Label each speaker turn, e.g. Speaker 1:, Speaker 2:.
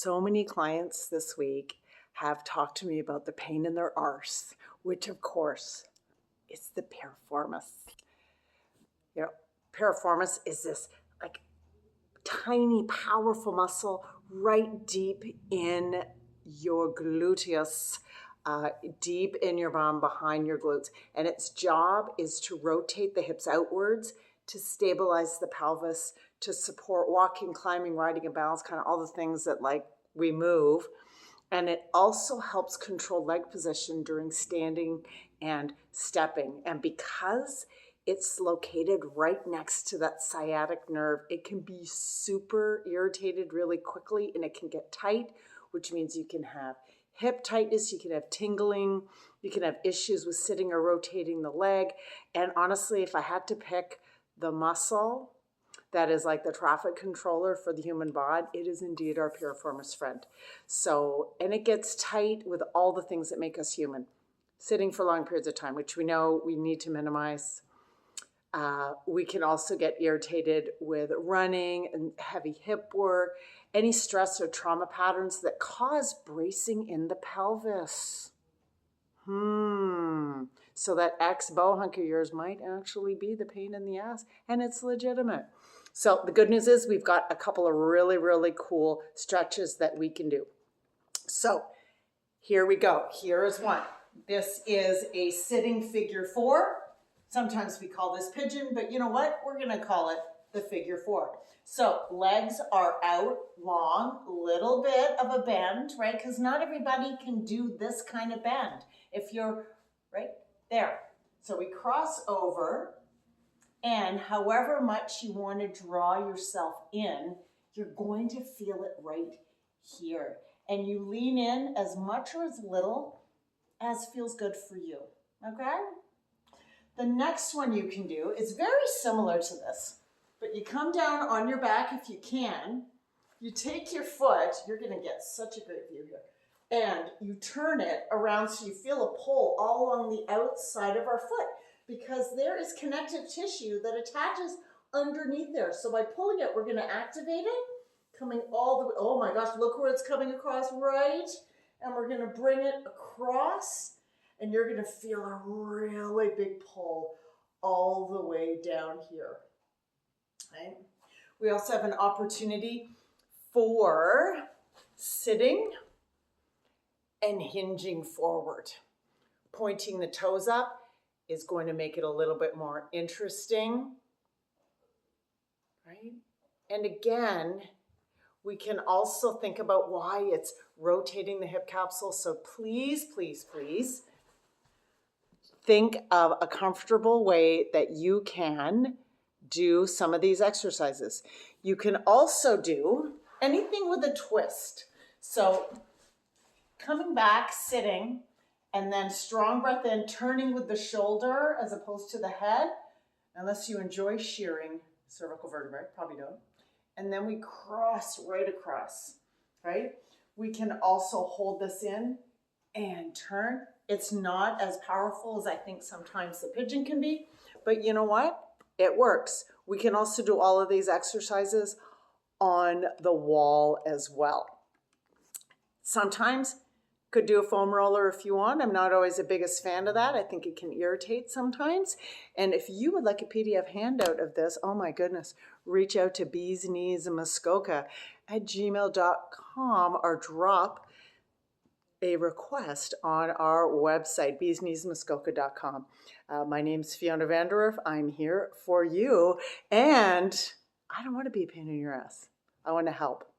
Speaker 1: So many clients this week have talked to me about the pain in their arse, which of course is the piriformis. You know, piriformis is this like tiny, powerful muscle right deep in your gluteus, deep in your bum behind your glutes. And its job is to rotate the hips outwards, to stabilize the pelvis, to support walking, climbing, riding, and balance, kind of all the things that like we move. And it also helps control leg position during standing and stepping. And because it's located right next to that sciatic nerve, it can be super irritated really quickly, and it can get tight, which means you can have hip tightness, you can have tingling, you can have issues with sitting or rotating the leg. And honestly, if I had to pick the muscle that is like the traffic controller for the human body, it is indeed our piriformis friend. So, and it gets tight with all the things that make us human. Sitting for long periods of time, which we know we need to minimize. We can also get irritated with running and heavy hip work, any stress or trauma patterns that cause bracing in the pelvis. So that ex-bow hunk of yours might actually be the pain in the ass, and it's legitimate. So the good news is we've got a couple of really, really cool stretches that we can do. So here we go. Here is one. This is a sitting figure 4. Sometimes we call this pigeon, but you know what? We're going to call it the figure 4. So legs are out long, little bit of a bend, right? Because not everybody can do this kind of bend. If you're right there. So we cross over, and however much you want to draw yourself in, you're going to feel it right here. And you lean in as much or as little as feels good for you, okay? The next one you can do is very similar to this, but you come down on your back if you can. You take your foot, you're going to get such a great view here, and you turn it around so you feel a pull all along the outside of our foot, because there is connective tissue that attaches underneath there. So by pulling it, we're going to activate it, coming all the way. Oh my gosh, look where it's coming across, right? And we're going to bring it across, and you're going to feel a really big pull all the way down here. Right? We also have an opportunity for sitting and hinging forward. Pointing the toes up is going to make it a little bit more interesting, right? And again, we can also think about why it's rotating the hip capsule. So please, please, please think of a comfortable way that you can do some of these exercises. You can also do anything with a twist. So coming back, sitting, and then strong breath in, turning with the shoulder as opposed to the head, unless you enjoy shearing cervical vertebrae, probably don't. And then we cross right across, right? We can also hold this in and turn. It's not as powerful as I think sometimes the pigeon can be, but you know what? It works. We can also do all of these exercises on the wall as well. Sometimes could do a foam roller if you want. I'm not always the biggest fan of that. I think it can irritate sometimes. And if you would like a PDF handout of this, oh my goodness, reach out to beeskneesmuskoka@gmail.com or drop a request on our website, beeskneesmuskoka.com. My name's Fiona Vanderwerf. I'm here for you, and I don't want to be a pain in your ass. I want to help.